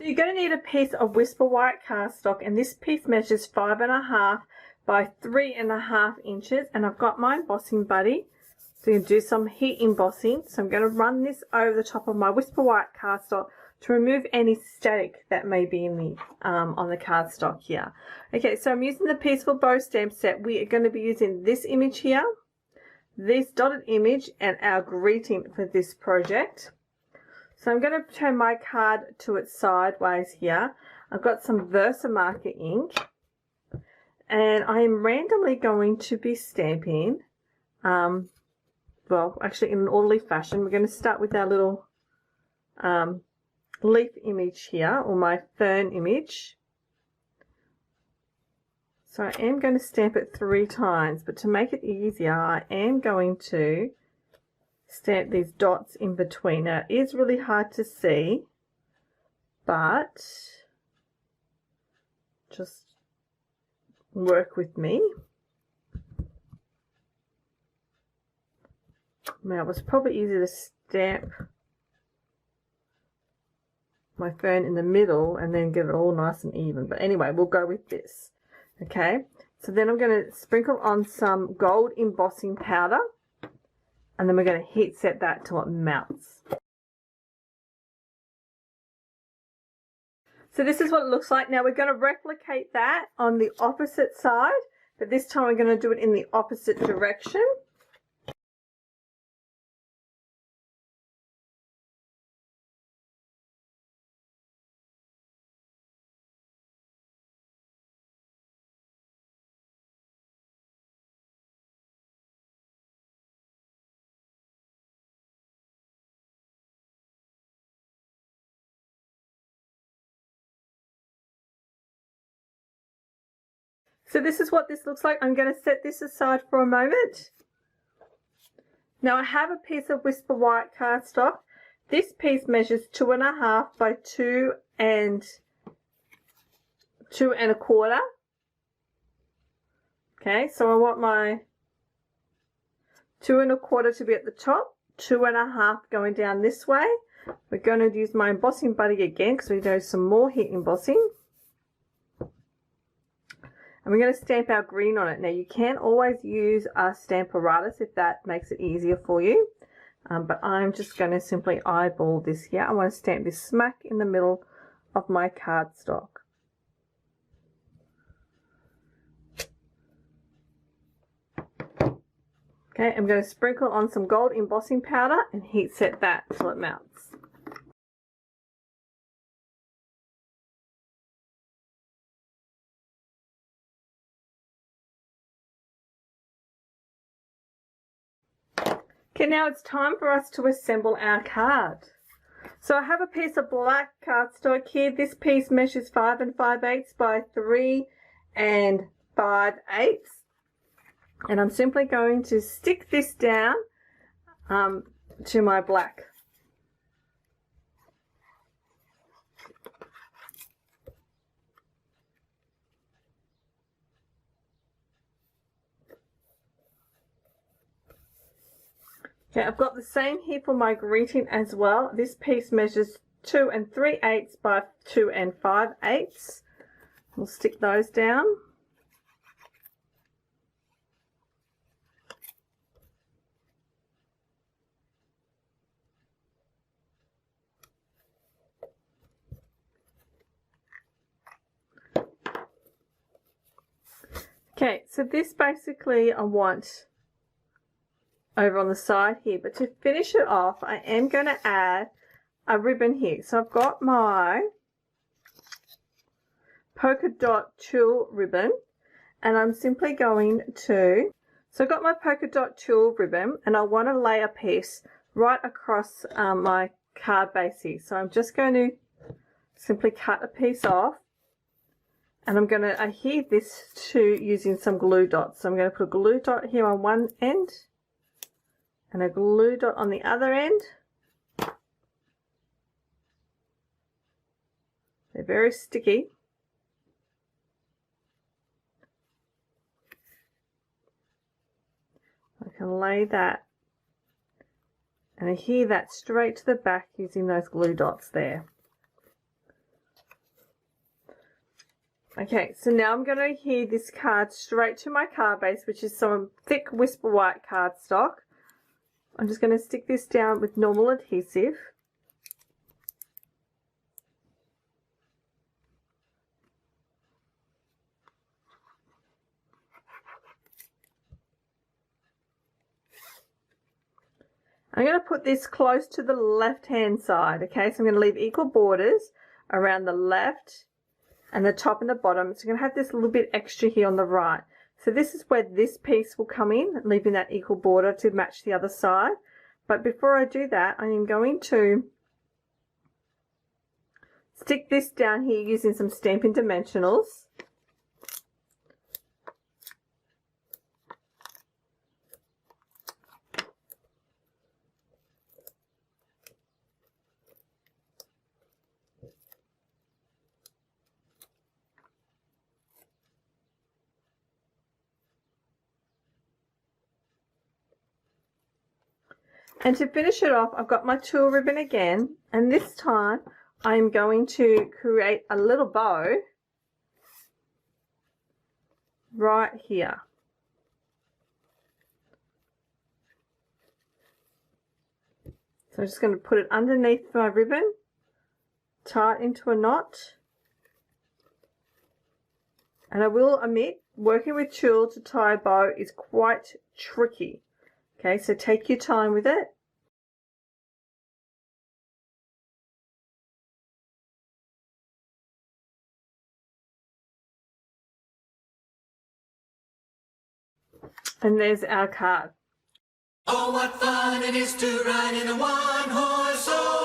You're going to need a piece of Whisper White cardstock, and this piece measures 5.5 by 3.5 inches, and I've got my embossing buddy. So you can do some heat embossing. So I'm going to run this over the top of my Whisper White cardstock to remove any static that may be in the on the cardstock here. Okay, so I'm using the Peaceful Bow stamp set. We are going to be using this image here, this dotted image, and our greeting for this project. So I'm going to turn my card to its sideways here. I've got some Versamarker ink, and I am randomly going to be stamping, well, actually in an orderly fashion. We're going to start with our little leaf image here, or my fern image. So I am going to stamp it 3 times, but to make it easier, I am going to stamp these dots in between. Now it is really hard to see, but just work with me. Now it was probably easier to stamp my fern in the middle and then get it all nice and even, but anyway, we'll go with this. Okay, so then I'm going to sprinkle on some gold embossing powder, and then we're going to heat set that till it melts. So this is what it looks like. Now we're going to replicate that on the opposite side, but this time we're going to do it in the opposite direction. So this is what this looks like. I'm going to set this aside for a moment. Now I have a piece of Whisper White cardstock. This piece measures 2.5 by 2 and 2.25. Okay, so I want my 2.25 to be at the top, 2.5 going down this way. We're going to use my embossing buddy again because we do some more heat embossing. And we're going to stamp our green on it. Now you can always use a Stamparatus if that makes it easier for you. But I'm just going to simply eyeball this here. I want to stamp this smack in the middle of my cardstock. Okay, I'm going to sprinkle on some gold embossing powder and heat set that till it melts. Okay, now it's time for us to assemble our card. So I have a piece of black cardstock here. This piece measures 5 5/8 by 3 5/8. And I'm simply going to stick this down to my black. Okay, I've got the same here for my greeting as well. This piece measures 2 3/8 by 2 5/8. We'll stick those down. Okay, so this basically I want over on the side here, but to finish it off I am going to add a ribbon here. So I've got my polka dot tulle ribbon, and I'm simply going to, so I've got my polka dot tulle ribbon and I want to lay a piece right across my card base here. So I'm just going to simply cut a piece off, and I'm going to adhere this to using some glue dots. So I'm going to put a glue dot here on one end and a glue dot on the other end. They're very sticky. I can lay that and adhere that straight to the back using those glue dots there. Okay, so now I'm going to adhere this card straight to my card base, which is some thick Whisper White cardstock. I'm just going to stick this down with normal adhesive. I'm going to put this close to the left-hand side, okay? So I'm going to leave equal borders around the left and the top and the bottom. So I'm going to have this little bit extra here on the right. So this is where this piece will come in, leaving that equal border to match the other side. But before I do that, I am going to stick this down here using some Stampin' Dimensionals. And to finish it off, I've got my tulle ribbon again, and this time I'm going to create a little bow right here. So I'm just going to put it underneath my ribbon, tie it into a knot, and I will admit, working with tulle to tie a bow is quite tricky. Okay, so take your time with it. And there's our card. Oh, what fun it is to ride in a one-horse open